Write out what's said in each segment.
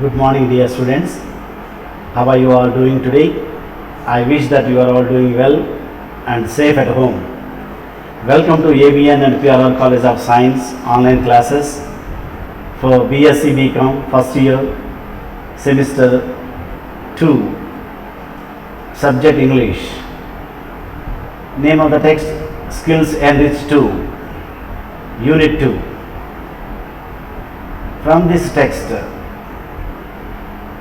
Good morning, dear students. How are you all doing today? I wish that you are all doing well and safe at home. Welcome to ABN and PRR College of Science online classes for BSc BCom first year, semester 2, subject English. Name of the text: Skills Enriched 2, Unit 2. From this text,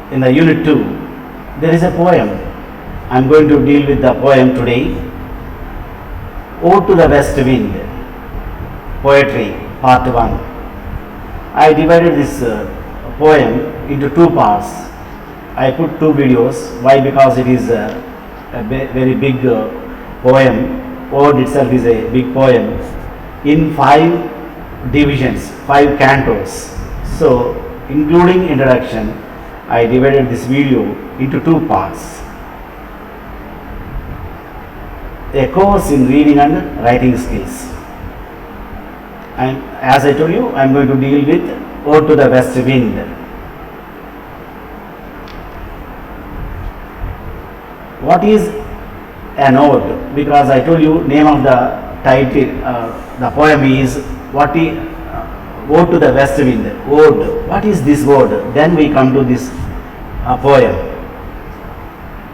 in the Unit 2, there is a poem. I am going to deal with the poem today. Ode to the West Wind, Poetry, Part 1. I divided this poem into two parts. I put two videos. Why? Because it is a very big poem. Ode itself is a big poem in 5 divisions, 5 cantos. So, including introduction, I divided this video into 2 parts. A course in reading and writing skills. And as I told you, I am going to deal with Ode to the West Wind. What is an ode? Because I told you, name of the title, the poem is Ode to the West Wind. Ode. What is this ode? Then we come to this poem.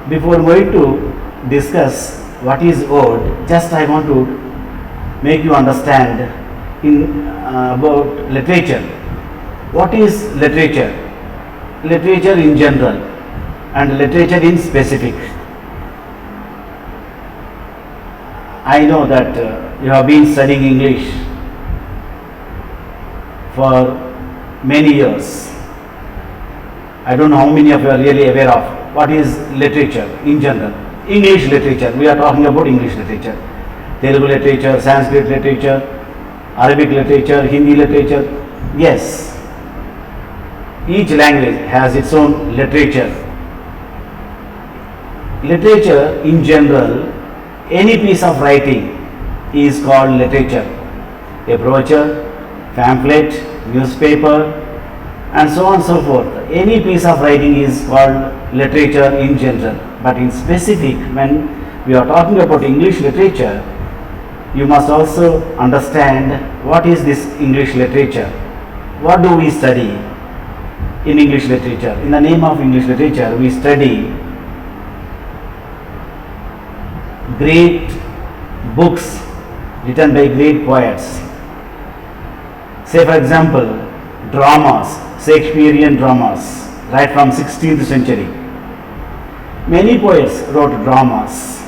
Before going to discuss what is ode, just I want to make you understand about literature. What is literature? Literature in general and literature in specific. I know that you have been studying English for many years. I don't know how many of you are really aware of what is literature in general. English literature, we are talking about English literature. Telugu literature, Sanskrit literature, Arabic literature, Hindi literature. Yes, each language has its own literature. Literature in general, any piece of writing is called literature. A brochure, pamphlet, newspaper, and so on and so forth. Any piece of writing is called literature in general. But in specific, when we are talking about English literature, you must also understand what is this English literature. What do we study in English literature? In the name of English literature, we study great books written by great poets. Say for example, dramas, Shakespearean dramas, right from 16th century. Many poets wrote dramas,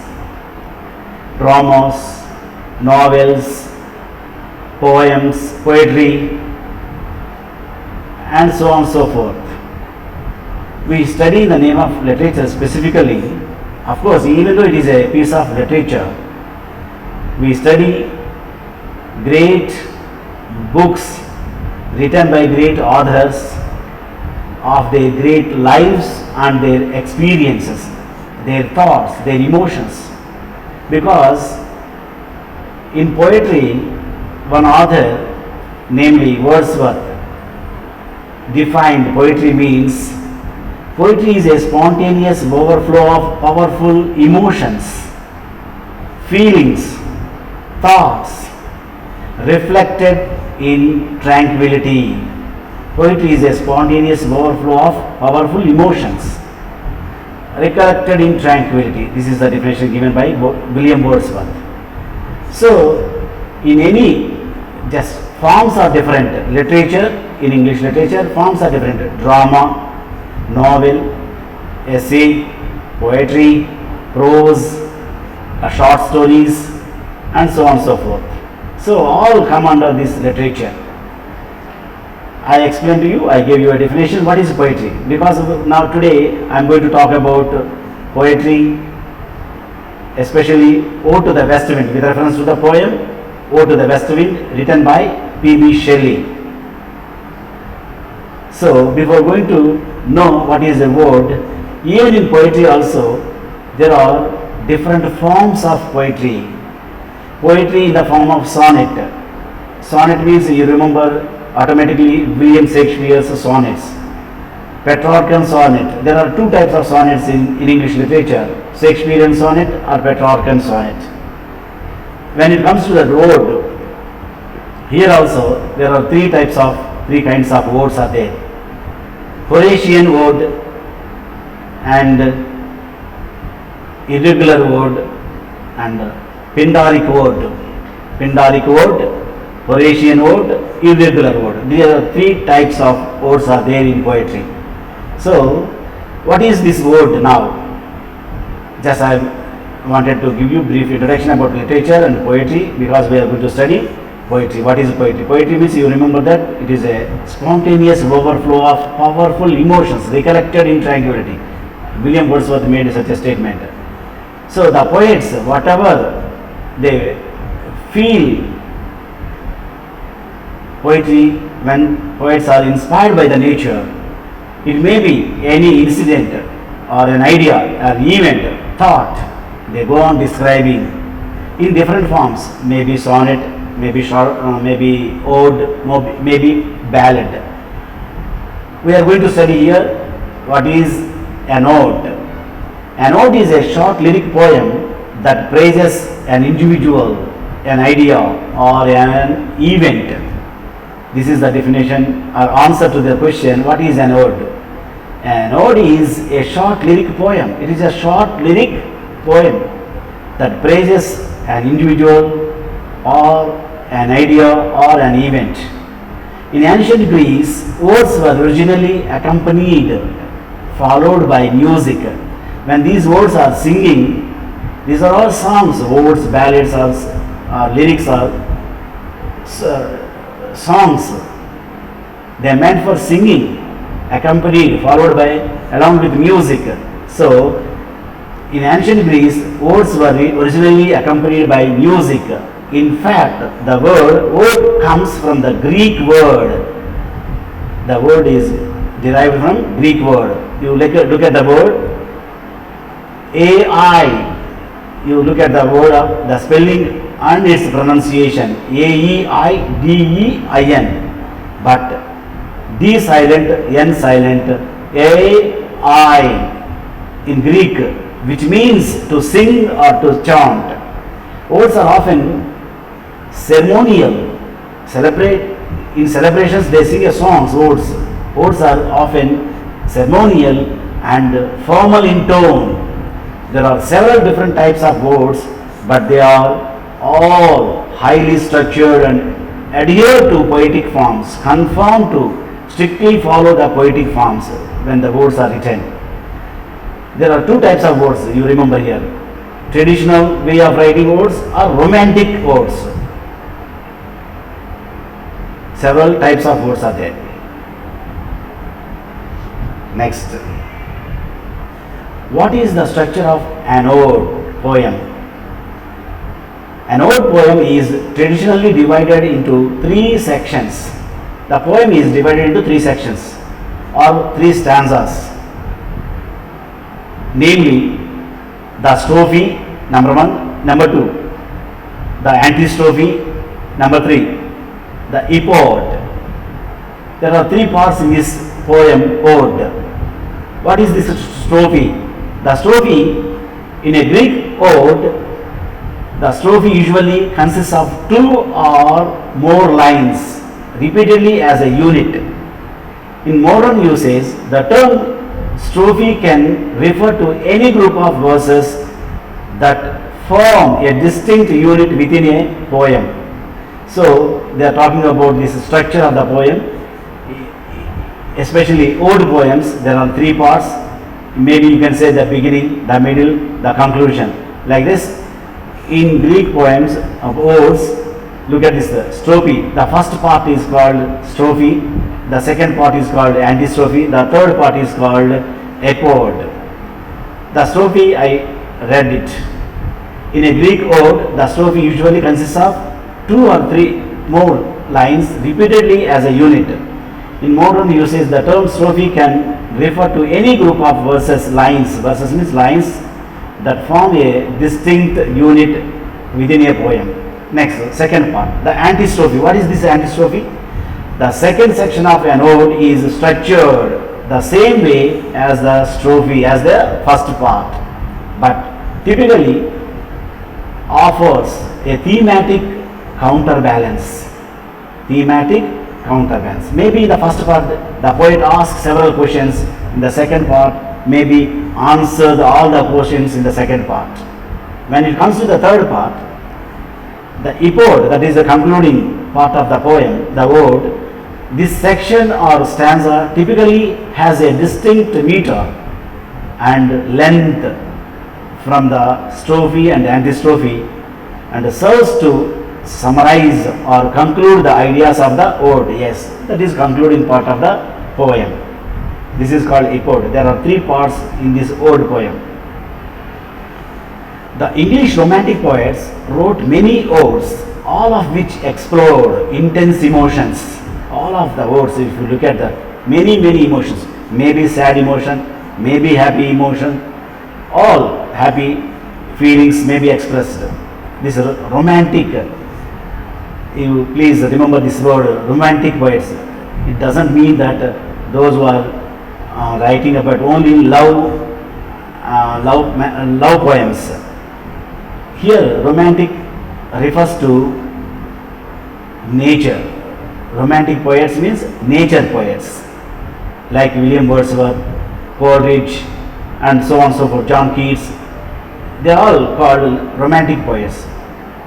novels, poems, poetry, and so on and so forth. We study in the name of literature specifically. Of course, even though it is a piece of literature, we study great books written by great authors of their great lives and their experiences, their thoughts, their emotions. Because in poetry, one author, namely Wordsworth, defined poetry means poetry is a spontaneous overflow of powerful emotions, feelings, thoughts, reflected in tranquility. Poetry is a spontaneous overflow of powerful emotions, recollected in tranquility. This is the definition given by William Wordsworth. So, in any, just forms are different. Literature, in English literature, forms are different. Drama, novel, essay, poetry, prose, short stories, and so on and so forth. So, all come under this literature. I explained to you, I gave you a definition. What is poetry? Because now today I am going to talk about poetry, especially Ode to the West Wind, with reference to the poem Ode to the West Wind, written by P.B. Shelley. So, before going to know what is a word, even in poetry also, there are different forms of poetry. Poetry in the form of sonnet. Sonnet means, you remember automatically William Shakespeare's sonnets. Petrarchan sonnet. There are two types of sonnets in English literature, Shakespearean sonnet or Petrarchan sonnet. When it comes to the ode, here also there are three kinds of odes are there. Horatian ode and irregular ode and Pindaric ode. Pindaric ode, Horatian ode, irregular ode. These are three types of odes are there in poetry. So, what is this ode now? Just I wanted to give you brief introduction about literature and poetry because we are going to study poetry. What is poetry? Poetry means, you remember that it is a spontaneous overflow of powerful emotions recollected in tranquility. William Wordsworth made such a statement. So the poets, whatever they feel, poetry, when poets are inspired by the nature, it may be any incident or an idea or event, thought, they go on describing in different forms, maybe sonnet, maybe short, maybe ode, maybe ballad. We are going to study here what is an ode. An ode is a short lyric poem that praises an individual, an idea or an event. This is the definition or answer to the question, what is an ode? An ode is a short lyric poem. It is a short lyric poem that praises an individual or an idea or an event. In ancient Greece, odes were originally accompanied, followed by music. When these odes are singing, these are all songs, odes, ballads, or lyrics are songs. They are meant for singing, accompanied, followed by, along with music. So, in ancient Greece, odes were originally accompanied by music. In fact, the word ode comes from the Greek word. The word is derived from Greek word. You look at the word AI. You look at the word of the spelling and its pronunciation, AEIDEIN, but D silent, N silent, AI in Greek, which means to sing or to chant. Odes are often ceremonial. In celebrations they sing a songs, odes. Odes are often ceremonial and formal in tone. There are several different types of odes, but they are all highly structured and adhere to poetic forms, conform to, strictly follow the poetic forms when the odes are written. There are two types of odes, you remember here. Traditional way of writing odes or romantic odes. Several types of odes are there. Next. What is the structure of an ode poem? An ode poem is traditionally divided into three sections. The poem is divided into three sections or three stanzas. Namely, the strophe, number one, number two, the antistrophe, number three, the epode. There are three parts in this poem, ode. What is this strophe? The strophe, in a Greek ode, the strophe usually consists of two or more lines repeatedly as a unit. In modern usage, the term strophe can refer to any group of verses that form a distinct unit within a poem. So, they are talking about this structure of the poem, especially ode poems. There are three parts. Maybe you can say the beginning, the middle, the conclusion. Like this, in Greek poems of odes, look at this strophe. The first part is called strophe. The second part is called antistrophe. The third part is called epode. The strophe, I read it. In a Greek ode, the strophe usually consists of two or three more lines repeatedly as a unit. In modern usage, the term strophe can refer to any group of verses, lines. Verses means lines that form a distinct unit within a poem. Next, second part, the antistrophe. What is this antistrophe? The second section of an ode is structured the same way as the strophe, as the first part, but typically offers a thematic counterbalance. Thematic counterbalance. Maybe in the first part, the poet asks several questions. In the second part, maybe answered all the questions in the second part. When it comes to the third part, the epode, that is the concluding part of the poem, the ode, this section or stanza typically has a distinct meter and length from the strophe and antistrophe, and serves to summarize or conclude the ideas of the ode. Yes, that is concluding part of the poem. This is called epode. There are three parts in this ode poem. The English romantic poets wrote many odes, all of which explored intense emotions. All of the odes, if you look at that, many emotions, maybe sad emotion, maybe happy emotion, all happy feelings may be expressed. This romantic, you please remember this word, romantic poets. It doesn't mean that those who are writing about only love poems. Here, romantic refers to nature. Romantic poets means nature poets, like William Wordsworth, Coleridge, and so on and so forth, John Keats. They are all called romantic poets,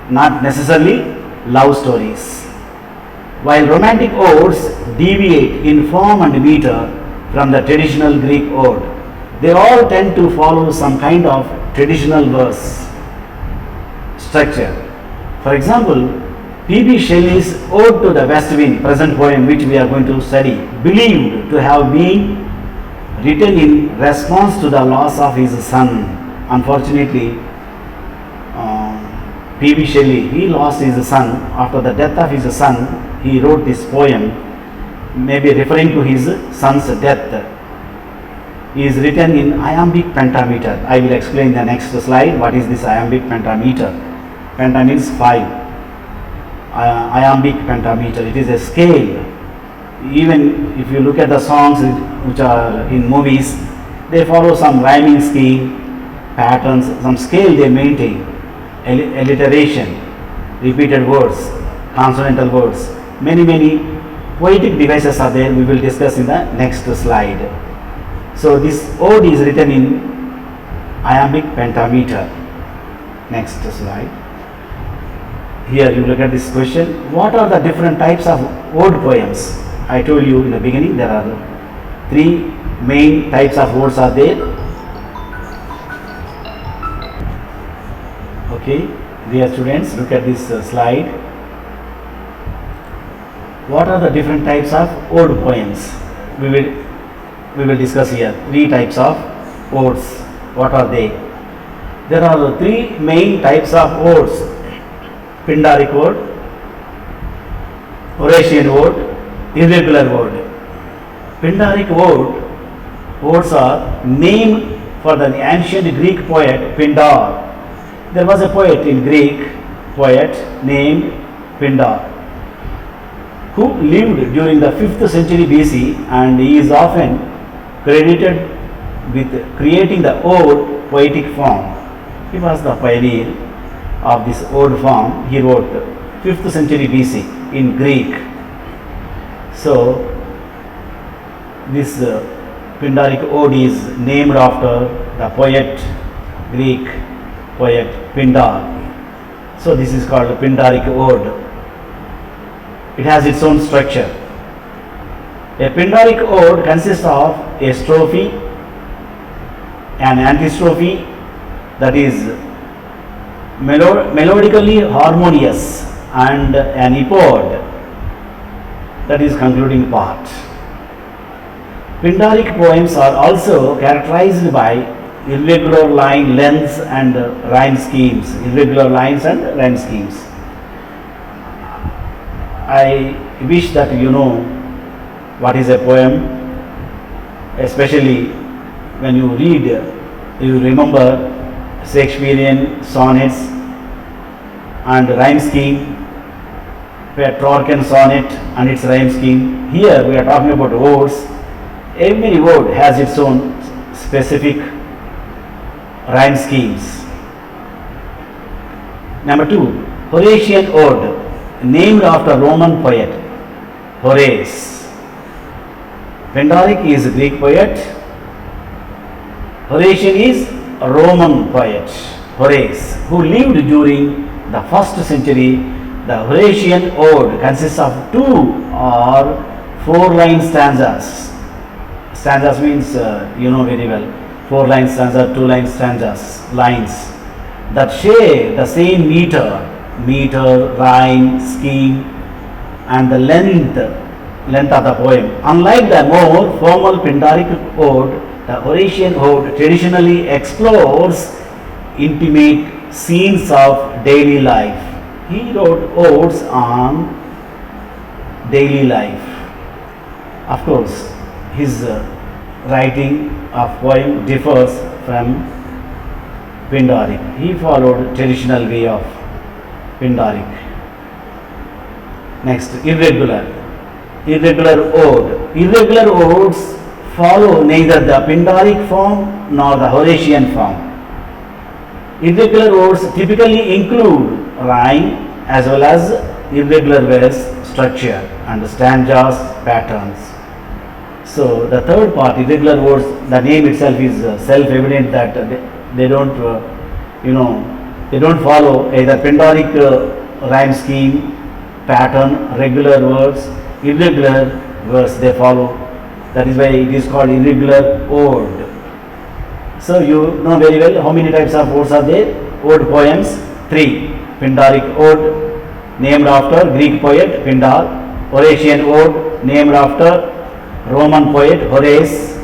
not necessarily love stories. While romantic odes deviate in form and meter from the traditional Greek ode, they all tend to follow some kind of traditional verse structure. For example, P.B. Shelley's Ode to the West Wind, present poem which we are going to study, believed to have been written in response to the loss of his son. Unfortunately, P.B. Shelley, he lost his son. After the death of his son, he wrote this poem, maybe referring to his son's death. It is written in iambic pentameter. I will explain the next slide what is this iambic pentameter. Penta means 5. Iambic pentameter. It is a scale. Even if you look at the songs which are in movies, they follow some rhyming scheme, patterns, some scale they maintain. Alliteration, repeated words, consonantal words. Many poetic devices are there. We will discuss in the next slide. So this ode is written in iambic pentameter. Next slide. Here you look at this question. What are the different types of ode poems? I told you in the beginning there are three main types of odes are there. Okay, dear students, look at this slide. What are the different types of ode poems? We will discuss here. Three types of odes. What are they? There are three main types of odes. Pindaric ode, Horatian ode, irregular ode. Pindaric odes are named for the ancient Greek poet Pindar. There was a poet in Greek, poet named Pindar, who lived during the 5th century BC, and he is often credited with creating the ode poetic form. He was the pioneer of this ode form. He wrote 5th century BC in Greek. So this Pindaric ode is named after the poet, Greek poet Pindar. So this is called Pindaric ode. It has its own structure. A Pindaric ode consists of a strophe, an antistrophe, that is melodically harmonious, and an epode, that is concluding part. Pindaric poems are also characterized by irregular line lengths and rhyme schemes. Irregular lines and rhyme schemes. I wish that you know what is a poem, especially when you read, you remember Shakespearean sonnets and rhyme scheme, Petrarchan sonnet and its rhyme scheme. Here we are talking about odes. Every word has its own specific rhyme schemes. Number 2, Horatian Ode, named after Roman poet Horace. Pindaric is a Greek poet. Horatian is a Roman poet Horace, who lived during the 1st century. The Horatian Ode consists of 2 or 4 line stanzas. Stanzas means you know very well. 4 line stanza, 2 line stanzas, lines that share the same meter, rhyme, scheme, and the length of the poem. Unlike the more formal Pindaric ode, the Horatian ode traditionally explores intimate scenes of daily life. He wrote odes on daily life. Of course, his writing of poem differs from Pindaric. He followed traditional way of Pindaric. Next, irregular ode. Irregular odes follow neither the Pindaric form nor the Horatian form. Irregular odes typically include rhyme as well as irregular verse structure and stanzas patterns. So the third part, irregular words, the name itself is self-evident that they don't, they don't follow either Pindaric rhyme scheme, pattern, regular words, irregular verse they follow. That is why it is called irregular ode. So you know very well how many types of odes are there. Ode poems, 3. Pindaric ode, named after Greek poet Pindar. Horatian ode, named after Roman poet Horace.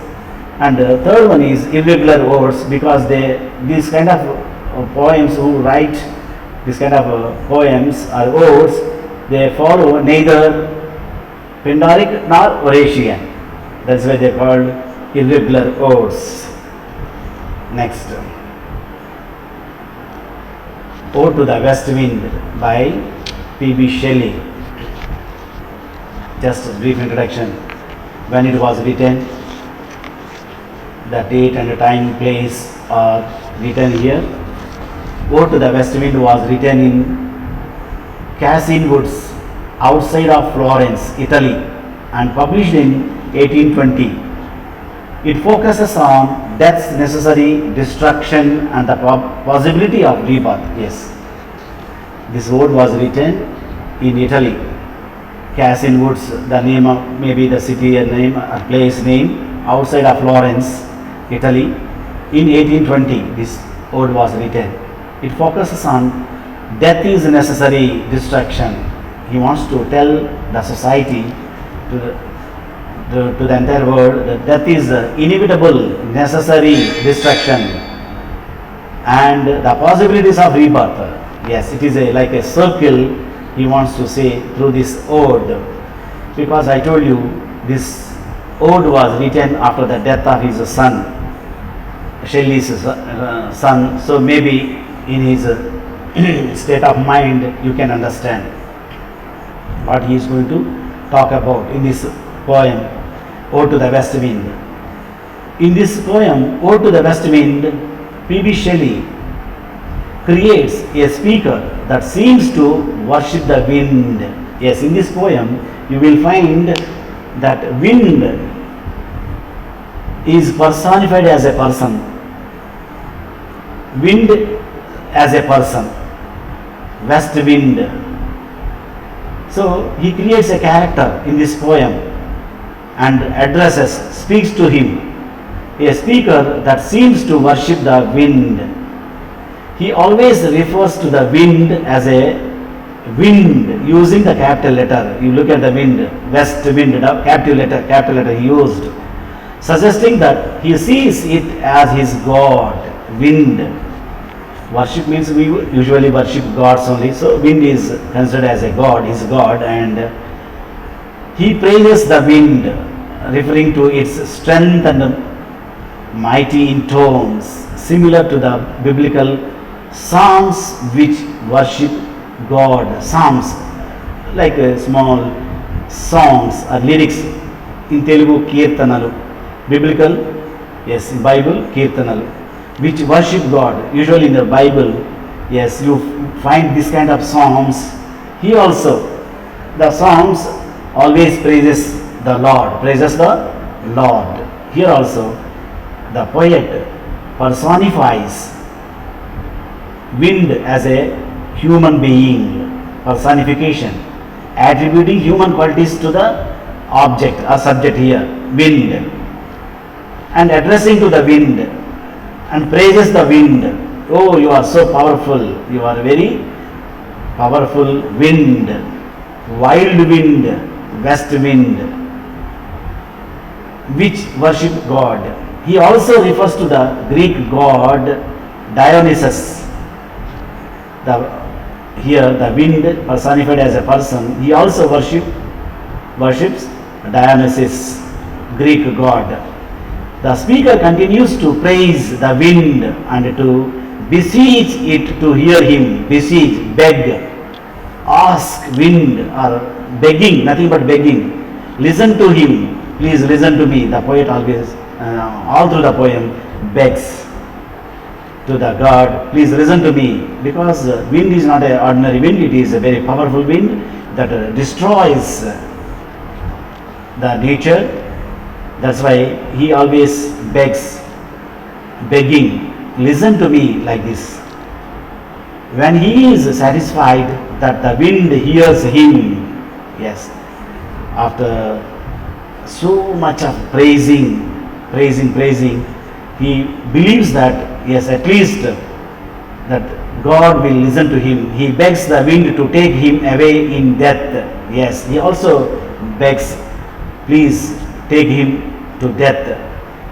And the third one is irregular odes, because these kind of poems who write this kind of poems or odes, they follow neither Pindaric nor Horatian. That's why they are called irregular odes. Next, Ode to the West Wind by P.B. Shelley. Just a brief introduction. When it was written, the date and the time, place are written here. Ode to the West Wind was written in Cassin Woods, outside of Florence, Italy, and published in 1820. It focuses on death's necessary destruction and the possibility of rebirth. Yes, this ode was written in Italy. Cassin Woods, the name of maybe the city name, a place name, outside of Florence, Italy. In 1820, this ode was written. It focuses on death is necessary destruction. He wants to tell the society, to the entire world, that death is inevitable, necessary destruction, and the possibilities of rebirth. Yes, it is like a circle he wants to say through this ode, because I told you this ode was written after the death of his son, Shelley's son. So maybe in his state of mind you can understand what he is going to talk about in this poem, Ode to the West Wind. In this poem, Ode to the West Wind, P.B. Shelley creates a speaker that seems to worship the wind. Yes, in this poem, you will find that wind is personified as a person. Wind as a person. West wind. So he creates a character in this poem and speaks to him, a speaker that seems to worship the wind. He always refers to the wind as a wind using the capital letter. You look at the wind, west wind, capital letter he used, suggesting that he sees it as his god, wind. Worship means we usually worship gods only, so wind is considered as a god, his god, and he praises the wind, referring to its strength and mighty in tones, similar to the biblical psalms which worship God. Psalms, like small songs or lyrics in Telugu, Kirtanalu. Biblical, yes, in Bible, Kirtanalu, which worship God. Usually in the Bible, yes, you find this kind of psalms. Here also, the psalms always praises the Lord. Here also, the poet personifies wind as a human being, personification, attributing human qualities to the object or subject here, wind, and addressing to the wind and praises the wind. Oh, you are so powerful, you are very powerful wind, wild wind, west wind, which worship God. He also refers to the Greek god Dionysus. Here the wind personified as a person. He also worships Dionysus, Greek god. The speaker continues to praise the wind and to beseech it to hear him. Beseech, beg, ask wind, or begging, nothing but begging. Listen to him, please listen to me. The poet always, all through the poem, begs to the God, please listen to me, because wind is not an ordinary wind, it is a very powerful wind that destroys the nature. That's why he always begging, listen to me like this. When he is satisfied that the wind hears him, yes, after so much of praising, he believes that yes, at least that God will listen to him. He begs the wind to take him away in death. Yes, he also begs, please take him to death.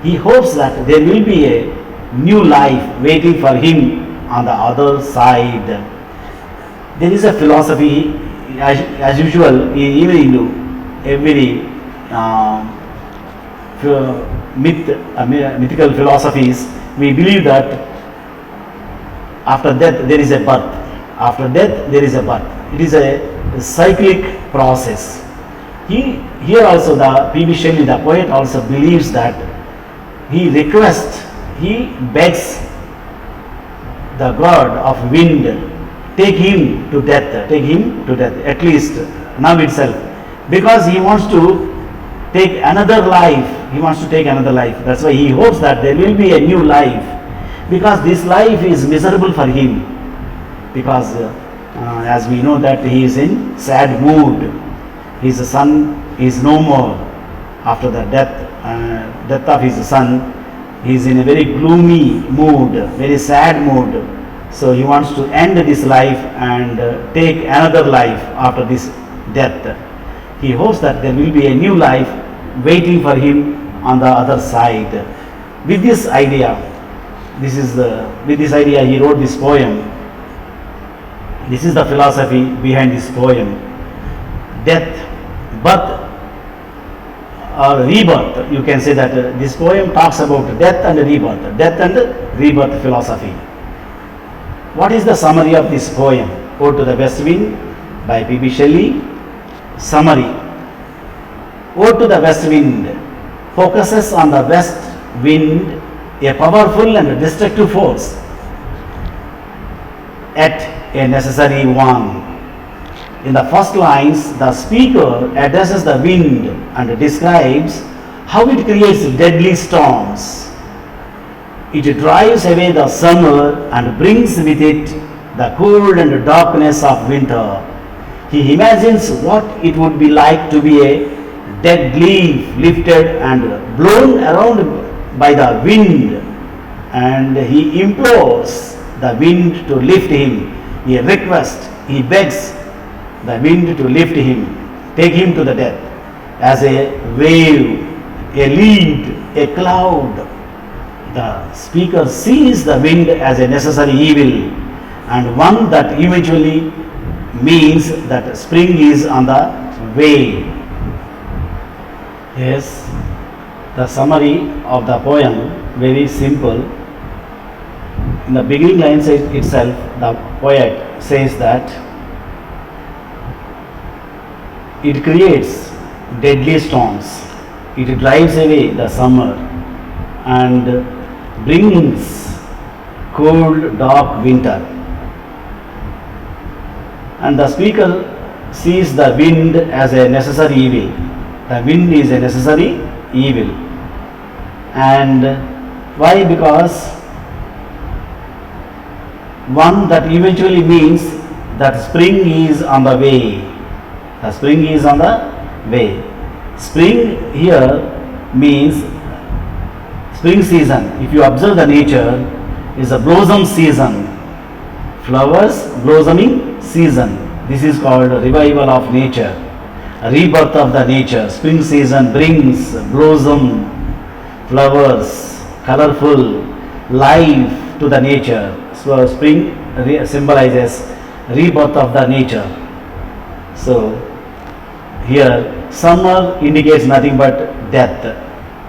He hopes that there will be a new life waiting for him on the other side. There is a philosophy, as usual, even in every mythical philosophies, we believe that after death there is a birth. After death there is a birth. It is a cyclic process. Here also the P.B. Shelley, the poet, also believes that he begs the god of wind, take him to death, at least now itself, because he wants to take another life. That's why he hopes that there will be a new life, because this life is miserable for him, because as we know that he is in sad mood. His son is no more after the death of his son. He is in a very gloomy mood, very sad mood. So he wants to end this life and take another life after this death. He hopes that there will be a new life waiting for him on the other side. With this idea, he wrote this poem. This is the philosophy behind this poem. Death, birth or rebirth. You can say that this poem talks about death and rebirth philosophy. What is the summary of this poem? Ode to the West Wind by P.B. Shelley. Summary. Ode to the West Wind focuses on the west wind, a powerful and destructive force, yet a necessary one. In the first lines, the speaker addresses the wind and describes how it creates deadly storms. It drives away the summer and brings with it the cold and darkness of winter. He imagines what it would be like to be a dead leaf lifted and blown around by the wind, and he implores the wind to lift him. He begs the wind to lift him, take him to the death, as a wave, a lead, a cloud. The speaker sees the wind as a necessary evil, and one that eventually means that spring is on the way. Yes, the summary of the poem, very simple. In the beginning lines itself, the poet says that it creates deadly storms. It drives away the summer and brings cold, dark winter. And the speaker sees the wind as a necessary evil. The wind is a necessary evil. And why? Because one, that eventually means that spring is on the way. The spring is on the way. Spring here means spring season. If you observe the nature, is a blossom season. Flowers blossoming season. This is called revival of nature, a rebirth of the nature. Spring season brings blossom, flowers, colorful life to the nature. So spring symbolizes rebirth of the nature. So here summer indicates nothing but death.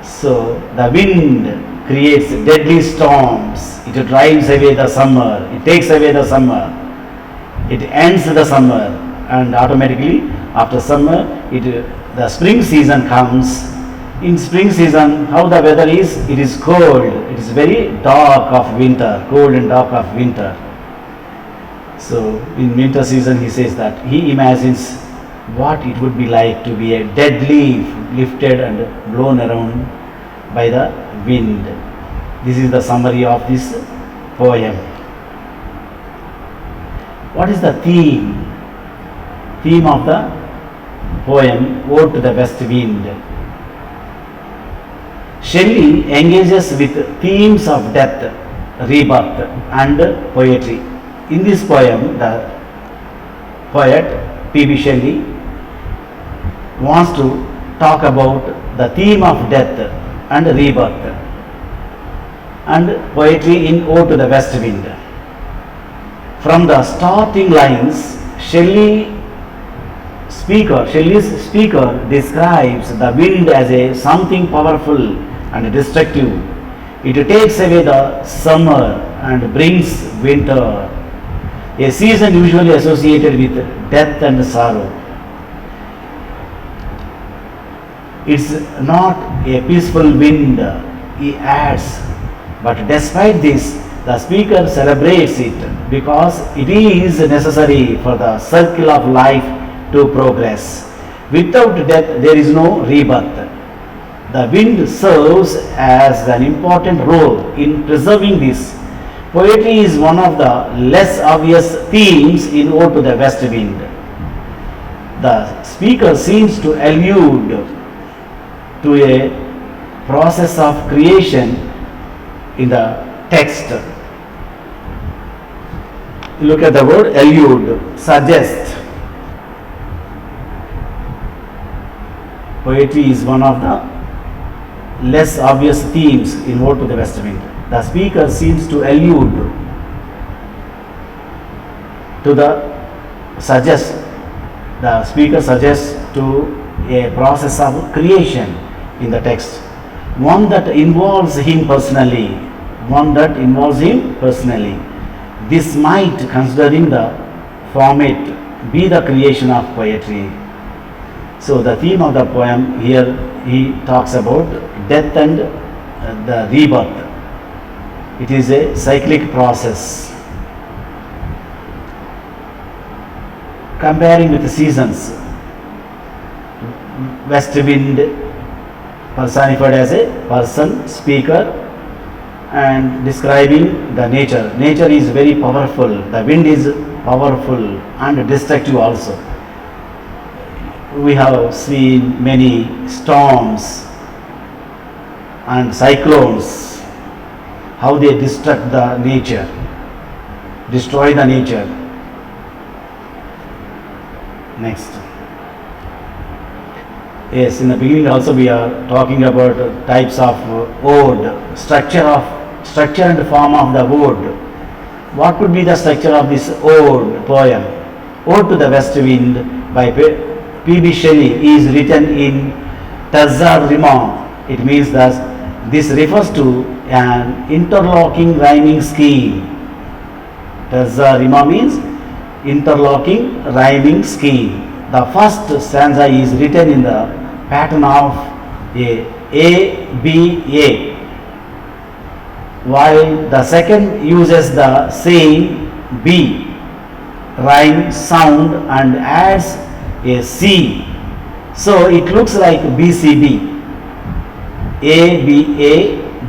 So the wind creates deadly storms. It drives away the summer. It takes away the summer. It ends the summer, and automatically after summer the spring season comes. In spring season, how the weather is? It is cold. It is very dark of winter, cold and dark of winter. So in winter season, he says that he imagines what it would be like to be a dead leaf lifted and blown around by the wind. This is the summary of this poem. What is the theme? Theme of the poem, Ode to the West Wind. Shelley engages with themes of death, rebirth and poetry. In this poem, the poet P.B. Shelley wants to talk about the theme of death and rebirth and poetry in Ode to the West Wind. From the starting lines, Shelley's speaker describes the wind as a something powerful and destructive. It takes away the summer and brings winter, a season usually associated with death and sorrow. It's not a peaceful wind, he adds, but despite this, the speaker celebrates it because it is necessary for the circle of life to progress. Without death, there is no rebirth. The wind serves as an important role in preserving this. Poetry is one of the less obvious themes in Ode to the West Wind. The speaker seems to allude to a process of creation in the text. Look at the word allude, suggest. Poetry is one of the less obvious themes in Ode to the West Wind. The speaker seems to allude to the speaker suggests to a process of creation in the text, one that involves him personally. This might, considering the format, be the creation of poetry. So the theme of the poem here, he talks about death and the rebirth. It is a cyclic process. Comparing with the seasons, west wind personified as a person, speaker, and describing the nature. Nature is very powerful. The wind is powerful and destructive also. We have seen many storms and cyclones, how they destruct the nature, destroy the nature. Next. Yes, in the beginning also we are talking about types of ode, structure and form of the ode. What could be the structure of this ode poem? Ode to the West Wind by P.B. Shelley is written in terza rima. It means that this refers to an interlocking rhyming scheme. Terza rima means interlocking rhyming scheme. The first stanza is written in the pattern of A, while the second uses the same B rhyme sound and adds a C. So it looks like BCB.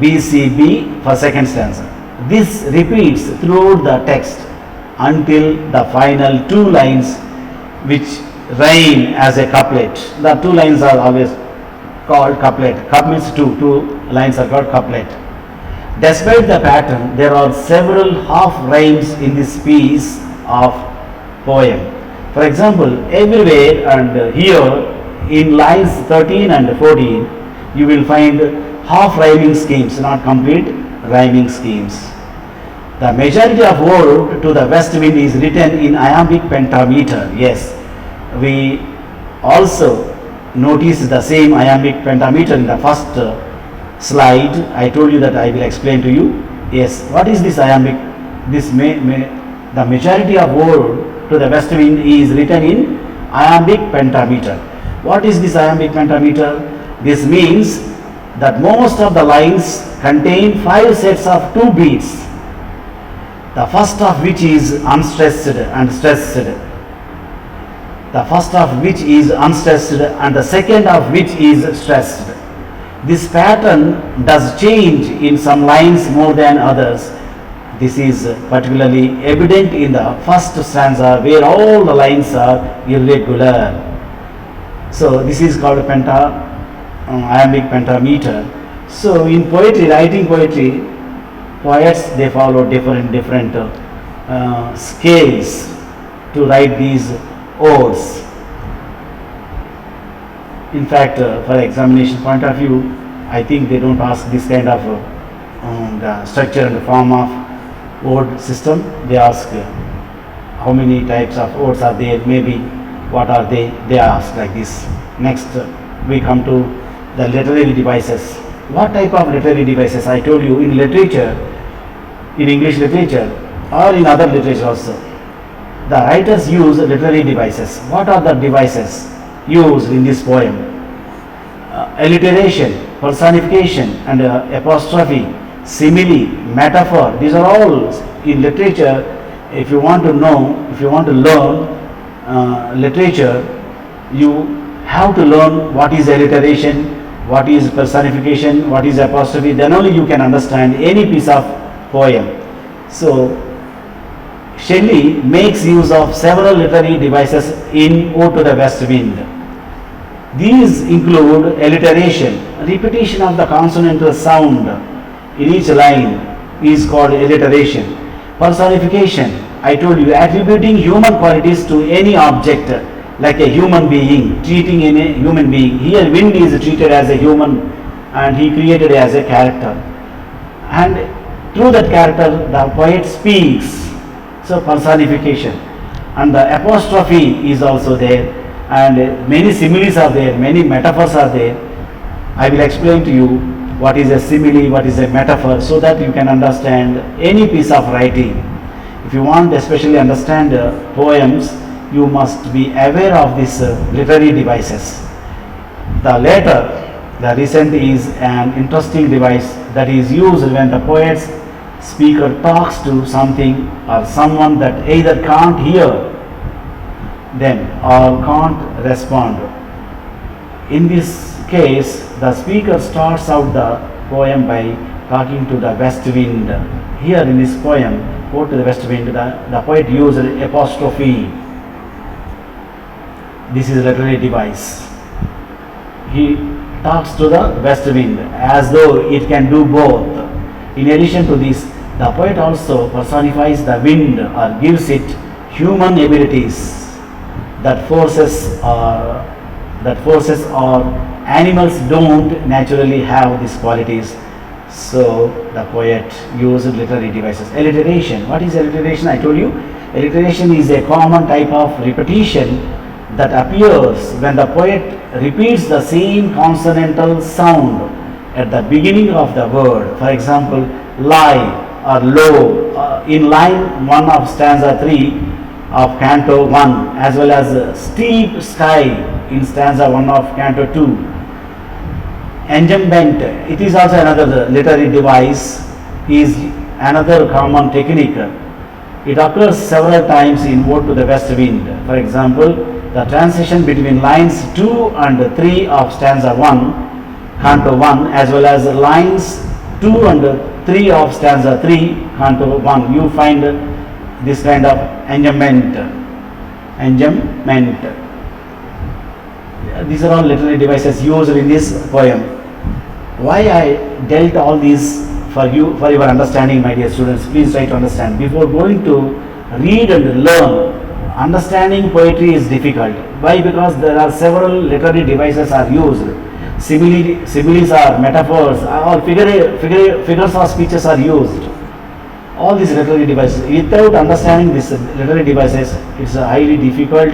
BCB for second stanza. This repeats throughout the text until the final two lines which rhyme as a couplet. The two lines are always called couplet. Cup means two lines are called couplet. Despite the pattern, there are several half rhymes in this piece of poem. For example, everywhere and here in lines 13 and 14, you will find half rhyming schemes, not complete rhyming schemes. The majority of ode to the west wind is written in iambic pentameter. Yes, we also notice the same iambic pentameter in the first slide. I told you that I will explain to you. Yes, what is this iambic? The majority of ode to the west wind is written in iambic pentameter. What is this iambic pentameter? This means that most of the lines contain 5 sets of 2 beats, the first of which is unstressed and stressed, the first of which is unstressed and the second of which is stressed. This pattern does change in some lines more than others. This is particularly evident in the first stanza where all the lines are irregular. So this is called iambic pentameter. So in poetry, writing poetry, poets they follow different scales to write these odes. In fact, for examination point of view, I think they don't ask this kind of the structure and form of ode system. They ask how many types of odes are there, maybe what are they ask like this. Next we come to the literary devices. What type of literary devices? I told you in literature, in English literature or in other literature also, the writers use literary devices. What are the devices used in this poem? Alliteration, personification and apostrophe, simile, metaphor. These are all in literature. If you want to know, if you want to learn literature, you have to learn what is alliteration, what is personification, what is apostrophe. Then only you can understand any piece of poem. So Shelley makes use of several literary devices in Ode to the West Wind. These include alliteration, repetition of the consonantal sound in each line is called alliteration. Personification, I told you, attributing human qualities to any object like a human being, treating a human being. Here wind is treated as a human and he created as a character. And through that character the poet speaks. So personification. And the apostrophe is also there, and many similes are there, many metaphors are there. I will explain to you what is a simile, what is a metaphor, so that you can understand any piece of writing. If you want to especially understand poems, you must be aware of these literary devices. The latter, the recent, is an interesting device that is used when the poet's speaker talks to something or someone that either can't hear them or can't respond. In this case, the speaker starts out the poem by talking to the west wind. Here in this poem, Ode to the West Wind, the poet used apostrophe. This is a literary device. He talks to the west wind as though it can do both. In addition to this, the poet also personifies the wind or gives it human abilities that forces or animals don't naturally have these qualities. So the poet used literary devices. Alliteration. What is alliteration? I told you, alliteration is a common type of repetition that appears when the poet repeats the same consonantal sound at the beginning of the word. For example, lie or low in line 1 of stanza 3 of canto 1, as well as steep sky in stanza 1 of canto 2. Enjambment, it is also another literary device, is another common technique. It occurs several times in Ode to the West Wind. For example, the transition between lines 2 and 3 of stanza 1, canto 1, as well as lines 2 and 3 of stanza 3, canto 1. You find this kind of enjambment. These are all literary devices used in this poem. Why I dealt all these for you, for your understanding, my dear students? Please try to understand. Before going to read and learn, understanding poetry is difficult. Why? Because there are several literary devices are used. Similes are metaphors, all figures of speeches are used. All these literary devices. Without understanding these literary devices, it's highly difficult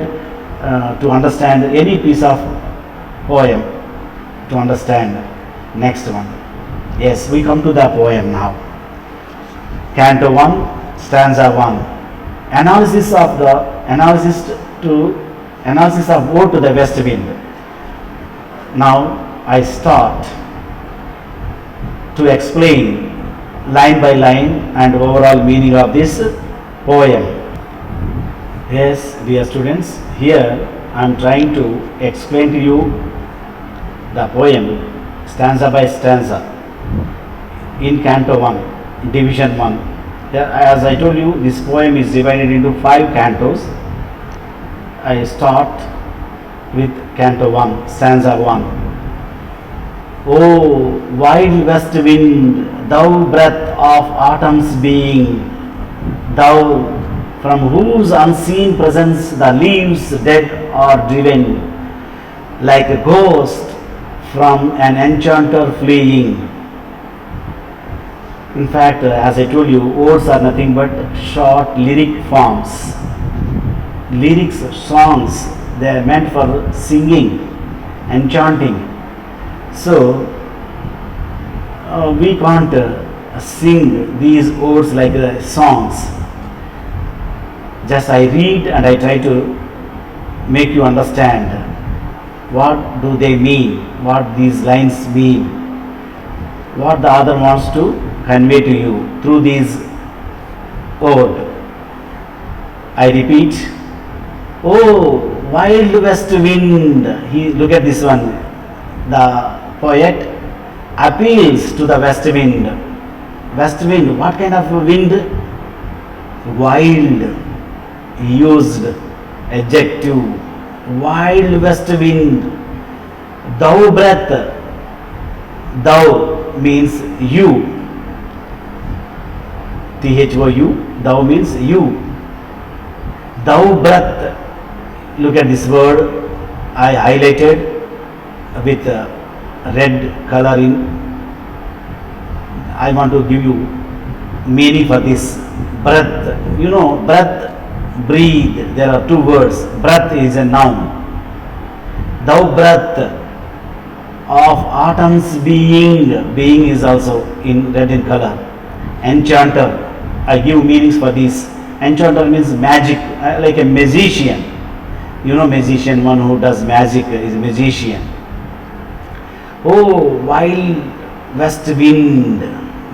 to understand any piece of poem. To understand. Next one. Yes, we come to the poem now. Canto 1, stanza 1. Analysis of Ode to the West Wind. Now I start to explain line by line and overall meaning of this poem. Yes, dear students, here I am trying to explain to you the poem stanza by stanza in Canto 1, Division 1. As I told you, this poem is divided into 5 cantos. I start with Canto 1, stanza 1. O wild west wind, thou breath of autumn's being, thou from whose unseen presence the leaves dead are driven, like a ghost from an enchanter fleeing. In fact, as I told you, odes are nothing but short lyric forms. Lyrics, songs, they are meant for singing, enchanting. So, we can't sing these odes like songs. Just I read and I try to make you understand what do they mean, what these lines mean, what the author wants to convey to you through these ode. I repeat, oh wild west wind. Look at this one. The poet appeals to the west wind. West wind, what kind of wind? Wild. He used adjective. Wild west wind. Thou breath. Thou means you. THOU. Thou means you. Thou breath. Look at this word. I highlighted with red color in. I want to give you meaning for this. Breath. You know, breath, breathe. There are 2 words. Breath is a noun. Thou breath of autumn's being. Being is also in red in color. Enchanter. I give meanings for this. Enchanter means magic, like a magician. You know, magician, one who does magic is a magician. Oh, wild west wind,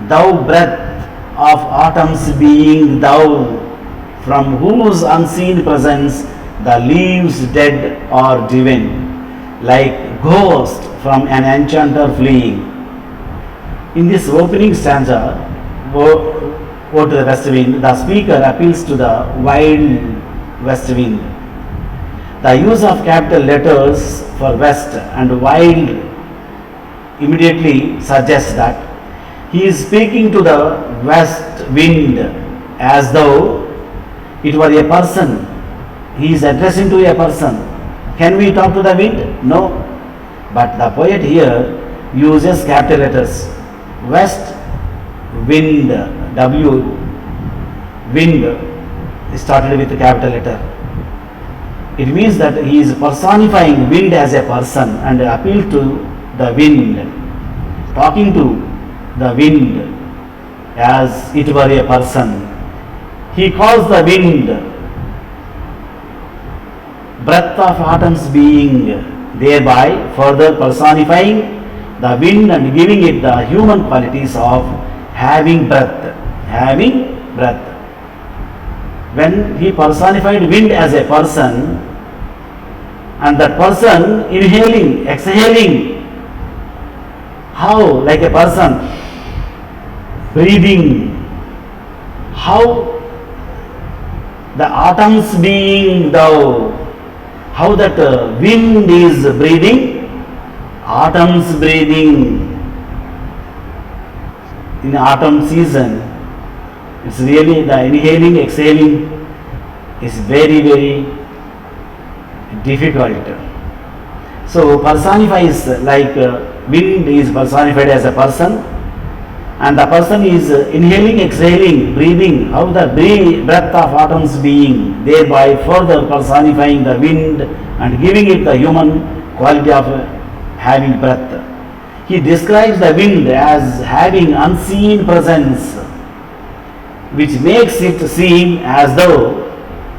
thou breath of autumn's being, thou from whose unseen presence the leaves dead are driven, like ghost from an enchanter fleeing. In this opening stanza, Ode to the West Wind, the speaker appeals to the wild west wind. The use of capital letters for west and wild immediately suggests that he is speaking to the west wind as though it were a person. He is addressing to a person. Can we talk to the wind? No. But the poet here uses capital letters. West wind, W, wind started with a capital letter. It means that he is personifying wind as a person and appeal to the wind, talking to the wind as it were a person. He calls the wind breath of autumn's being, thereby further personifying the wind and giving it the human qualities of having breath. Having breath. When he personified wind as a person, and that person inhaling, exhaling, how like a person breathing, how the atoms being thou, how that wind is breathing, atoms breathing. In autumn season, it's really the inhaling, exhaling is very, very difficult. So personifies like wind is personified as a person, and the person is inhaling, exhaling, breathing, how the breath of atoms being, thereby further personifying the wind and giving it the human quality of having breath. He describes the wind as having unseen presence, which makes it seem as though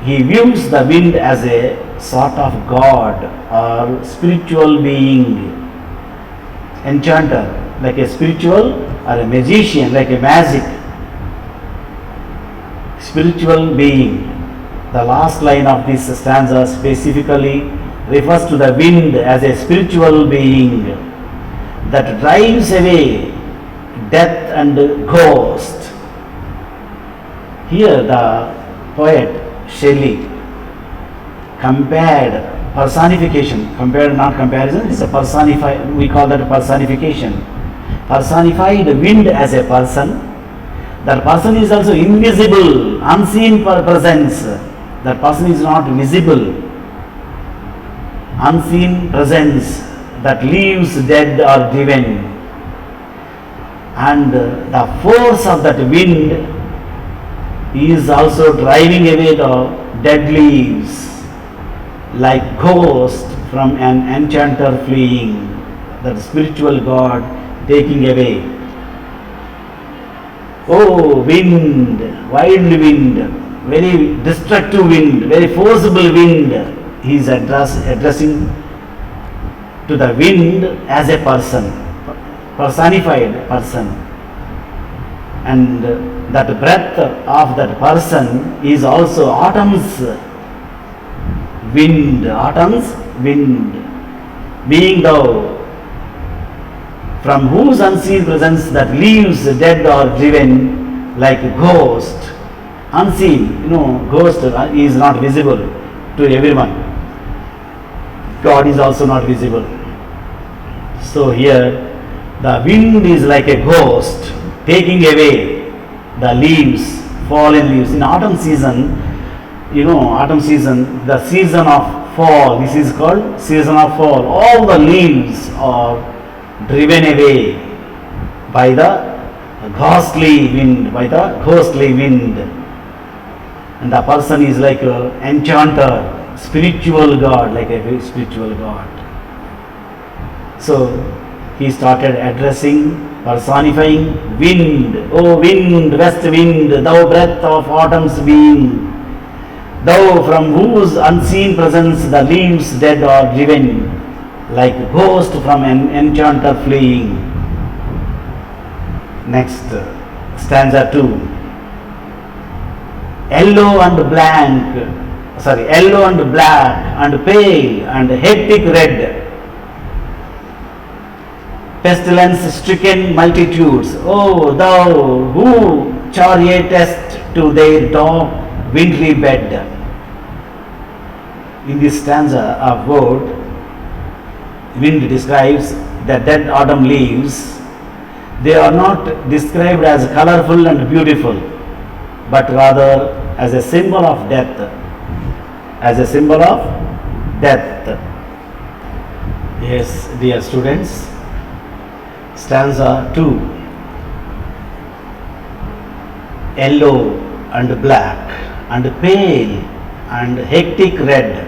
he views the wind as a sort of god or spiritual being, enchanter, like a spiritual or a magician, like a magic, spiritual being. The last line of this stanza specifically refers to the wind as a spiritual being that drives away death and ghost. Here the poet Shelley compared personification, compared not comparison, it's a personified, we call that personification. Personified wind as a person. That person is also invisible, unseen presence. That person is not visible. Unseen presence that leaves dead or driven. And the force of that wind is also driving away the dead leaves, like ghost from an enchanter fleeing, that spiritual god taking away. Oh, wind, wild wind, very destructive wind, very forcible wind. He is addressing to the wind as a person, personified person. And that breath of that person is also autumn's wind, autumn's wind, being thou, from whose unseen presence that leaves dead or driven like a ghost. Unseen, ghost is not visible to everyone. God is also not visible. So here the wind is like a ghost taking away the leaves, fallen leaves. In autumn season, autumn season, the season of fall, this is called season of fall. All the leaves are driven away by the ghostly wind, and the person is like an enchanter, spiritual god, like a very spiritual god. So he started addressing, personifying wind. O wind, west wind, thou breath of autumn's being, thou from whose unseen presence the leaves dead are driven, like ghost from an enchanter fleeing. Next, stanza 2. Yellow and black and pale and hectic red, pestilence-stricken multitudes, O thou who chariotest to their dark wintry bed. In this stanza of word, wind describes the dead autumn leaves. They are not described as colorful and beautiful, but rather as a symbol of death. As a symbol of death. Yes, dear students, stanza 2. Yellow and black and pale and hectic red,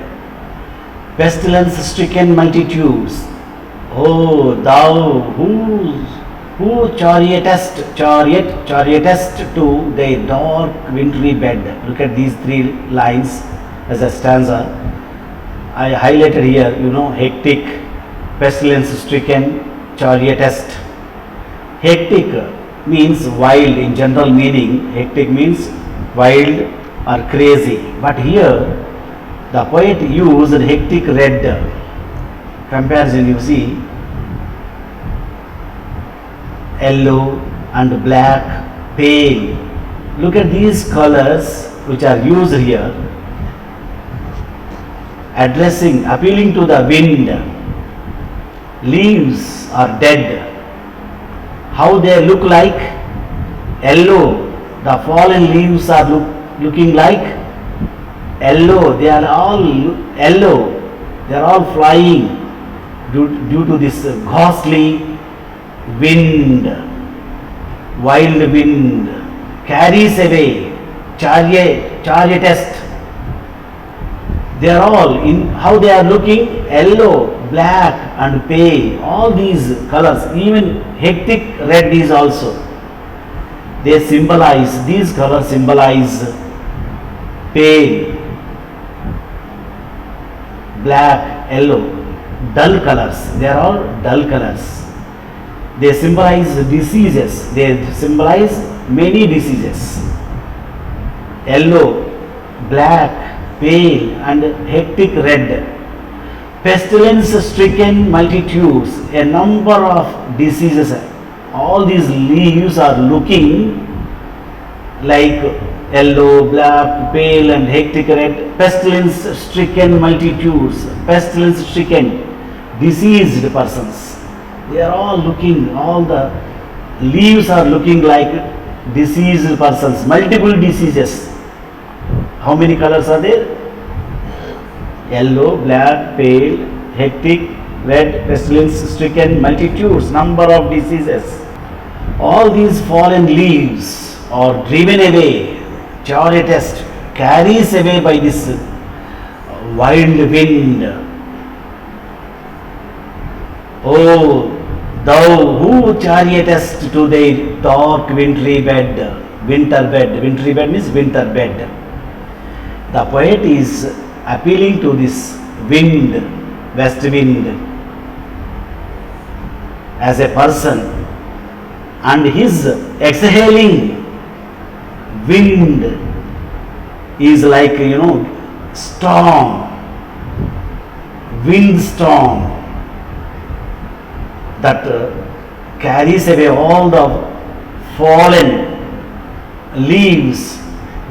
pestilence-stricken multitudes, O thou who chariotest to their dark wintry bed. Look at these 3 lines as a stanza. I highlighted here, hectic, pestilence-stricken, chariotist. Hectic means wild in general meaning. Hectic means wild or crazy. But here the poet used hectic red. Comparison you see, yellow and black, pale. Look at these colors which are used here, addressing, appealing to the wind. Leaves are dead. How they look like? Yellow. The fallen leaves are looking like yellow. They are all yellow. They are all flying due to this ghastly wind. Wild wind carries away. Chariotist. They are all in how they are looking, yellow, black and pale. All these colors, even hectic red is also. They symbolize, these colors symbolize pale, black, yellow, dull colors. They are all dull colors. They symbolize diseases. They symbolize many diseases. Yellow, black, pale and hectic red. Pestilence stricken multitudes, a number of diseases. All these leaves are looking like yellow, black, pale and hectic red. Pestilence stricken multitudes, pestilence stricken, diseased persons. They are all looking, all the leaves are looking like diseased persons, multiple diseases. How many colors are there? Yellow, black, pale, hectic, red, pestilence stricken multitudes, number of diseases. All these fallen leaves are driven away. Chariotist carries away by this wild wind. Oh, thou who chariotest to thy dark wintry bed. Winter bed. Wintry bed means winter bed. The poet is appealing to this wind, west wind, as a person, and his exhaling wind is like, storm, wind storm that carries away all the fallen leaves.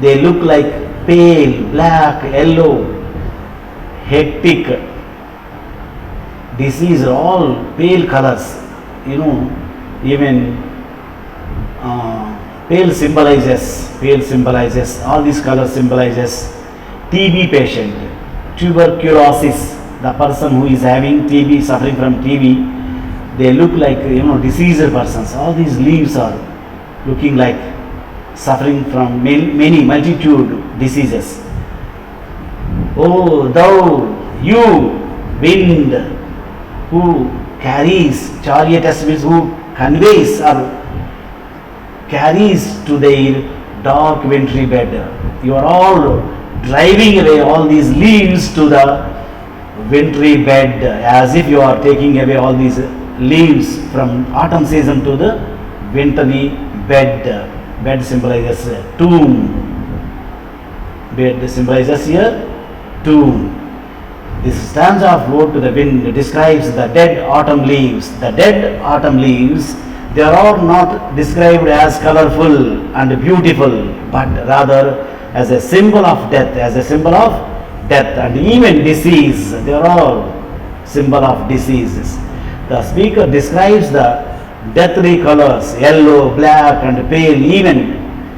They look like pale, black, yellow, hectic, disease, all pale colors. Even pale symbolizes, all these colors symbolizes TB patient, tuberculosis, the person who is having TB, suffering from TB, they look like, diseased persons. All these leaves are looking like suffering from many multitude diseases. Oh, thou, you, wind, who carries, chariotist means who conveys or carries to their dark wintry bed. You are all driving away all these leaves to the wintry bed, as if you are taking away all these leaves from autumn season to the wintry bed. Bed symbolizes tomb. Bed symbolizes here tomb. This stanza of Ode to the Wind describes the dead autumn leaves. The dead autumn leaves, they are all not described as colorful and beautiful, but rather as a symbol of death, and even disease. They are all symbol of diseases. The speaker describes the deathly colors, yellow, black and pale, even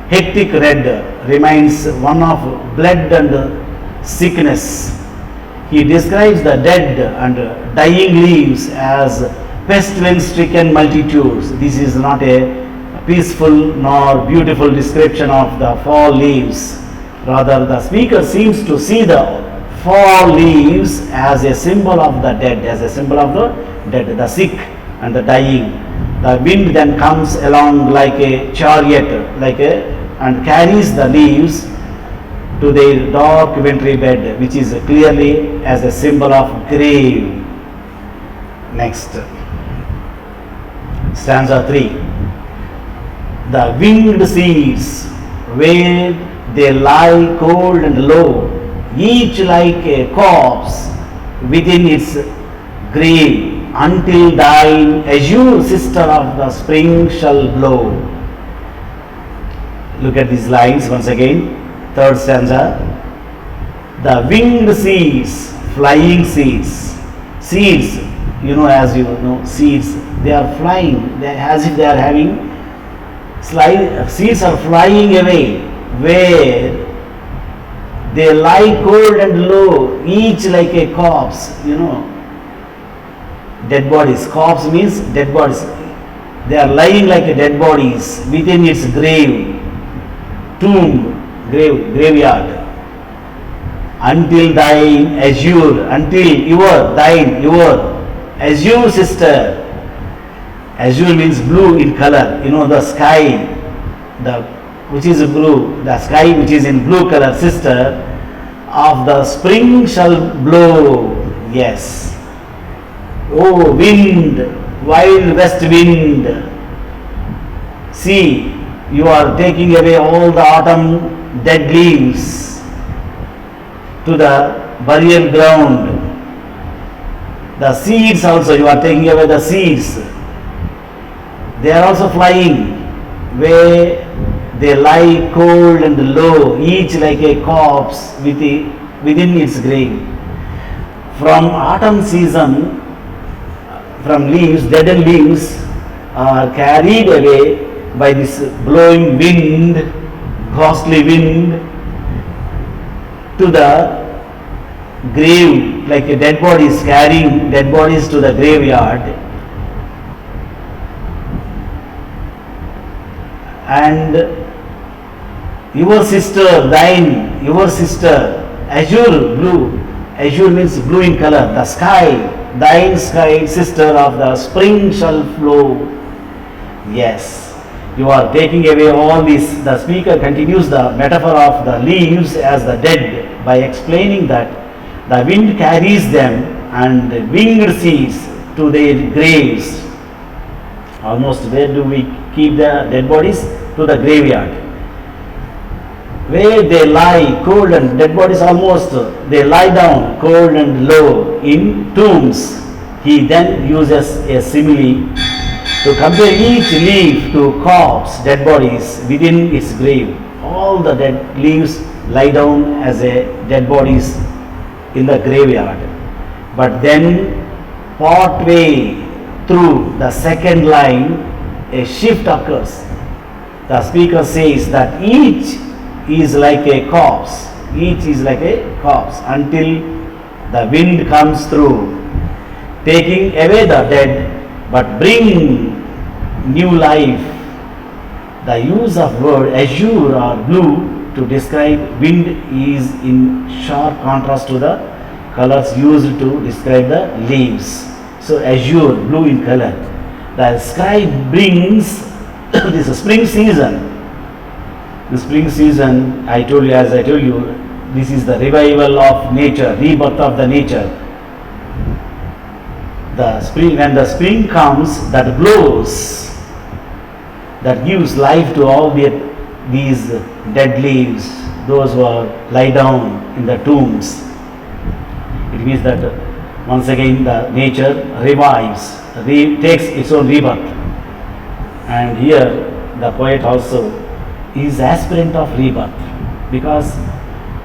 hectic red reminds one of blood and sickness. He describes the dead and dying leaves as pestilence-stricken multitudes. This is not a peaceful nor beautiful description of the fall leaves. Rather, the speaker seems to see the fall leaves as a symbol of the dead, the sick and the dying. The wind then comes along like a chariot, and carries the leaves to their dark wintry bed, which is clearly as a symbol of grave. Next. Stanza 3. The winged seeds, where they lie cold and low, each like a corpse within its grave, until thine azure sister of the spring shall blow. Look at these lines once again. Third stanza. The winged seeds, flying seeds. Seeds, as you know, seeds, they are flying, as if they are having seeds are flying away, where they lie cold and low, each like a corpse, dead bodies. Corpse means dead bodies. They are lying like dead bodies within its grave, tomb, graveyard. Until thine azure, your azure sister. Azure means blue in color. The sky, which is blue, the sky which is in blue color, sister of the spring shall blow. Yes. Oh wind, wild west wind. See, you are taking away all the autumn dead leaves to the burial ground. The seeds also, you are taking away the seeds. They are also flying, where they lie cold and low, each like a corpse within its grave. From autumn season, from leaves, dead leaves are carried away by this blowing wind, ghostly wind, to the grave, like a dead bodies, carrying dead bodies to the graveyard. And your sister, azure blue. Azure means blue in color. The sky, thine sky, sister of the spring shall flow. Yes, you are taking away all this. The speaker continues the metaphor of the leaves as the dead by explaining that the wind carries them and winged seeds to their graves. Almost where do we keep the dead bodies? To the graveyard, where they lie cold and dead bodies they lie down cold and low in tombs. He then uses a simile to compare each leaf to corpse, dead bodies within its grave. All the dead leaves lie down as a dead bodies in the graveyard. But then, part way through the second line, a shift occurs. The speaker says that each is like a corpse, until the wind comes through, taking away the dead, but bring new life. The use of word azure or blue to describe wind is in sharp contrast to the colors used to describe the leaves. So azure, blue in color. The sky brings this spring season. The spring season, as I told you, this is the revival of nature, rebirth of the nature. The spring, when the spring comes, that glows, that gives life to all these dead leaves, those who are lie down in the tombs. It means that once again the nature revives, takes its own rebirth. And here the poet also is aspirant of rebirth, because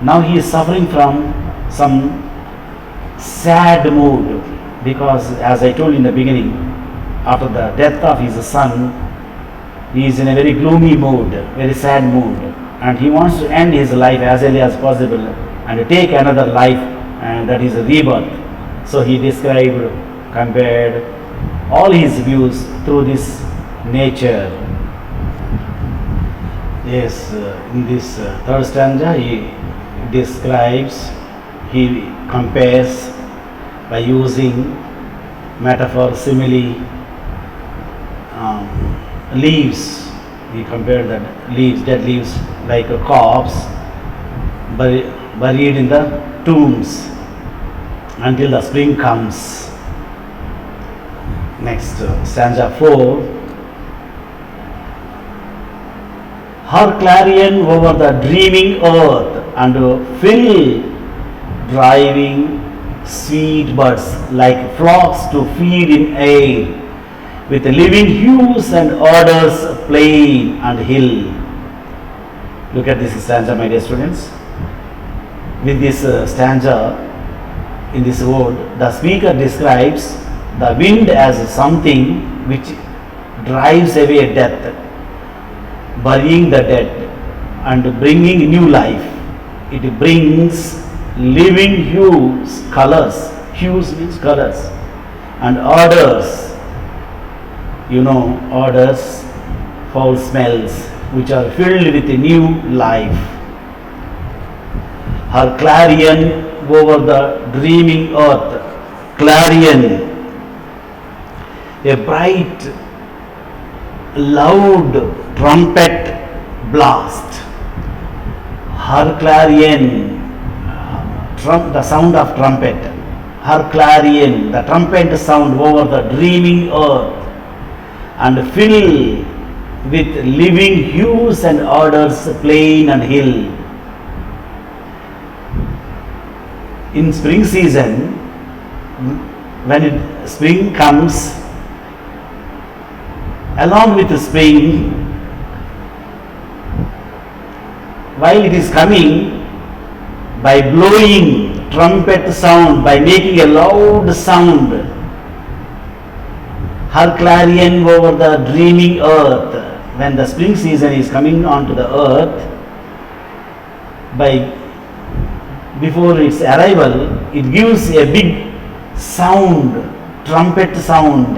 now he is suffering from some sad mood, because as I told in the beginning, after the death of his son, he is in a very gloomy mood, very sad mood, and he wants to end his life as early as possible and take another life, and that is a rebirth. So he described, compared all his views through this nature. Yes, in this third stanza he describes, he compares by using metaphor, simile, leaves. He compared that leaves, dead leaves, like a corpse buried in the tombs until the spring comes. Next, stanza 4. Her clarion over the dreaming earth and fill driving sweet birds like flocks to feed in air with living hues and odors plain and hill. Look at this stanza, my dear students. With this stanza, in this word, the speaker describes the wind as something which drives away death, burying the dead and bringing new life. It brings living hues, colors. Hues means colors, and odors. Odors, foul smells, which are filled with a new life. Her clarion over the dreaming earth. Clarion, a bright, loud trumpet blast. Her clarion, the sound of trumpet. Her clarion, the trumpet sound over the dreaming earth, and fill with living hues and odors plain and hill. In spring season, when spring comes, along with the spring, while it is coming, by blowing trumpet sound, by making a loud sound, her clarion over the dreaming earth, when the spring season is coming onto the earth, before its arrival, it gives a big sound, trumpet sound.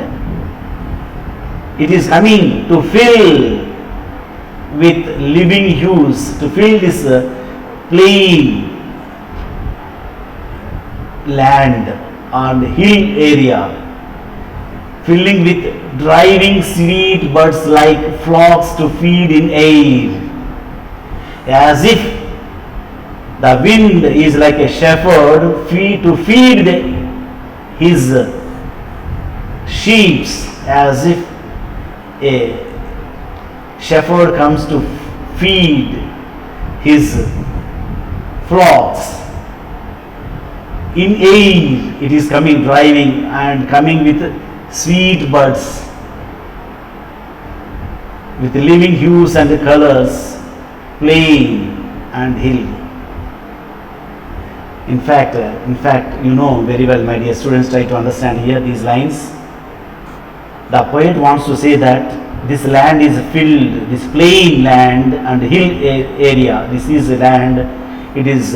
It is coming to fill with living hues, to fill this plain land and hill area, filling with driving sweet birds like flocks to feed in air, as if the wind is like a shepherd to feed his sheep, as if a shepherd comes to feed his flocks. In air it is coming, driving and coming with sweet birds, with living hues and colors, plain and hill. In fact, you know very well, my dear students, try to understand here these lines. The poet wants to say that this land is filled, this plain land and hill area, this is land, it is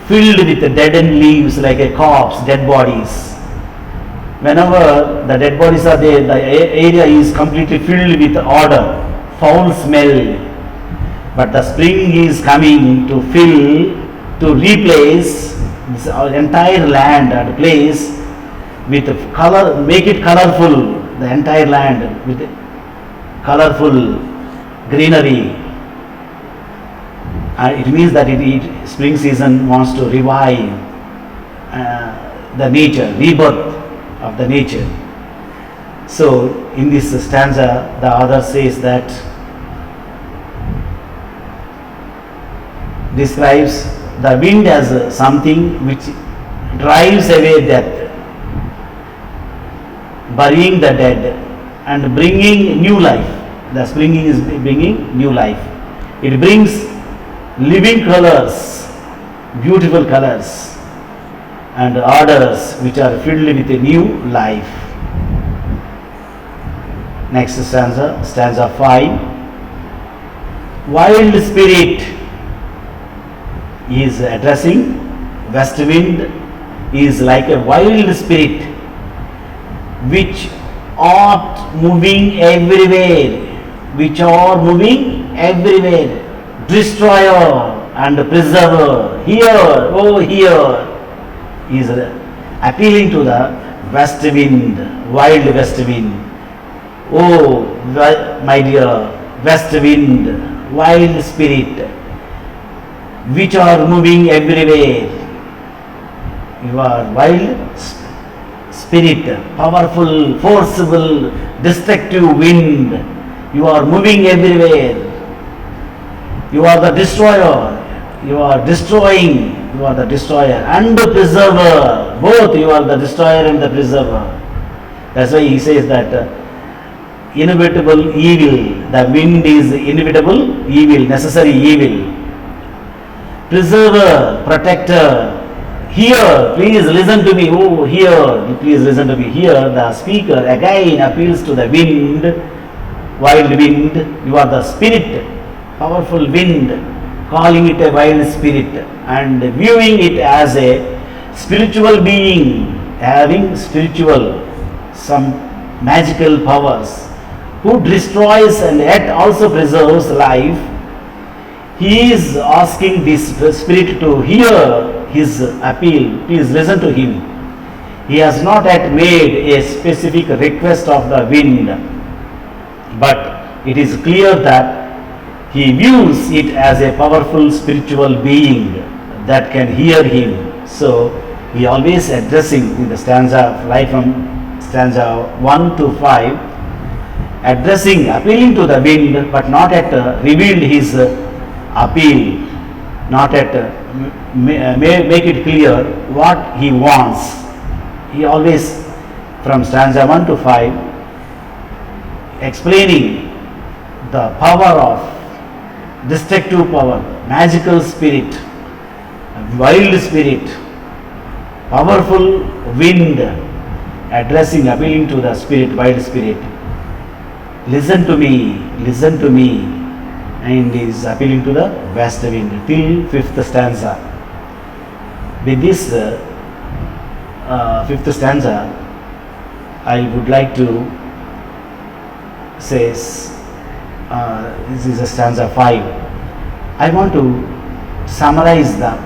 filled with deadened leaves like a corpse, dead bodies. Whenever the dead bodies are there, the area is completely filled with odor, foul smell. But the spring is coming to fill, to replace this entire land and place with color, make it colorful, the entire land with colorful greenery. It means that spring season wants to revive the nature, rebirth of the nature. So in this stanza, the author says that, describes the wind as something which drives away death, burying the dead and bringing new life. The spring is bringing new life. It brings living colors, beautiful colors and odors which are filled with a new life. Next stanza, stanza 5. Wild spirit is addressing west wind, is like a wild spirit which art moving everywhere, destroyer and preserver. Here is appealing to the west wind, wild west wind. Oh, my dear west wind, wild spirit, which are moving everywhere. You are wild spirit, powerful, forcible, destructive wind. You are moving everywhere. You are the destroyer. You are destroying. You are the destroyer and the preserver. Both you are the destroyer and the preserver. That's why he says that inevitable evil. The wind is inevitable evil, necessary evil. Preserver, protector. Here, please listen to me. Oh, here, please listen to me. Here, the speaker again appeals to the wind, wild wind. You are the spirit, powerful wind, calling it a wild spirit and viewing it as a spiritual being, having spiritual, some magical powers, who destroys and yet also preserves life. He is asking this spirit to hear his appeal. Please listen to him. He has not yet made a specific request of the wind, but it is clear that he views it as a powerful spiritual being that can hear him. So he always addressing in the stanza, right from stanza 1 to 5, addressing, appealing to the wind, but not yet revealed his appeal, not yet make it clear what he wants. He always, from stanza 1 to 5, explaining the power of destructive power, magical spirit, wild spirit, powerful wind, addressing, appealing to the spirit, wild spirit. Listen to me, and is appealing to the west wind till 5th stanza. With this 5th stanza, I would like to say, this is a stanza 5. I want to summarize the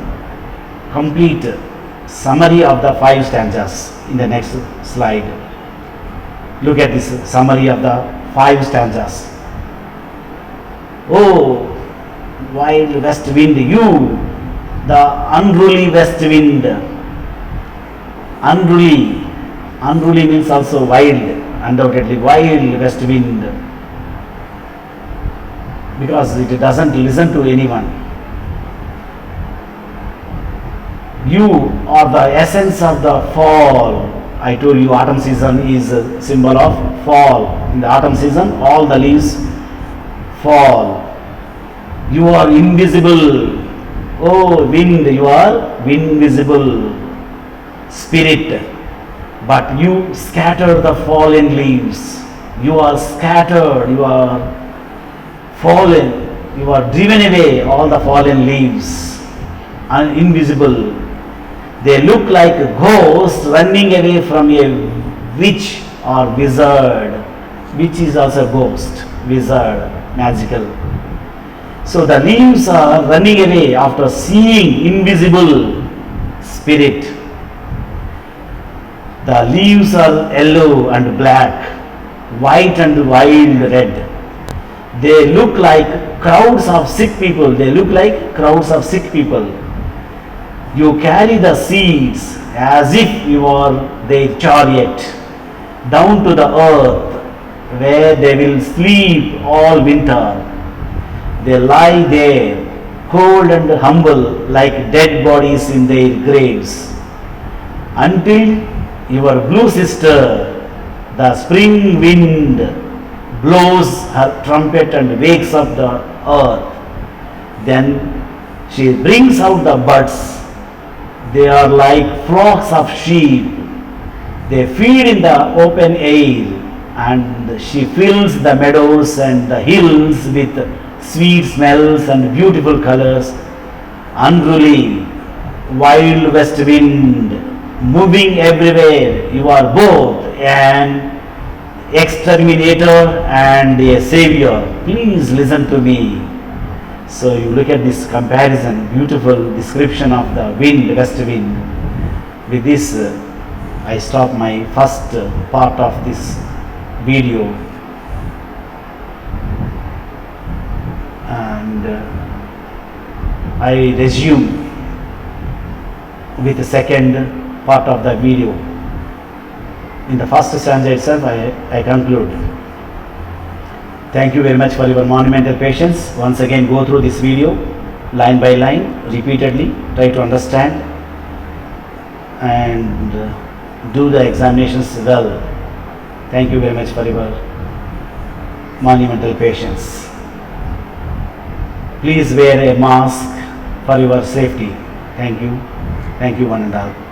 complete summary of the 5 stanzas in the next slide. Look at this summary of the 5 stanzas. Oh, wild west wind, you, the unruly west wind. Unruly means also wild, undoubtedly wild west wind, because it doesn't listen to anyone. You are the essence of the fall. I told you autumn season is a symbol of fall. In the autumn season, all the leaves fall. You are invisible. Oh wind, you are invisible spirit, but you scatter the fallen leaves. You are scattered, you are fallen, you are driven away all the fallen leaves, and invisible. They look like a ghost running away from a witch or wizard. Witch is also ghost, wizard, magical. So the leaves are running away after seeing invisible spirit. The leaves are yellow and black, white and wild red. They look like crowds of sick people. You carry the seeds as if you are their chariot down to the earth, where they will sleep all winter. They lie there, cold and humble, like dead bodies in their graves, until your blue sister, the spring wind, blows her trumpet and wakes up the earth. Then she brings out the buds. They are like flocks of sheep. They feed in the open air, and she fills the meadows and the hills with sweet smells and beautiful colors. Unruly, wild west wind, moving everywhere. You are both an exterminator and a savior. Please listen to me. So you look at this comparison, beautiful description of the wind, west wind. With this, I stop my first part of this video, and I resume with the second part of the video. In the first stanza itself, I conclude. Thank you very much for your monumental patience. Once again, go through this video line by line, repeatedly, try to understand and do the examinations well. Thank you very much for your monumental patience. Please wear a mask for your safety. Thank you. Thank you one and all.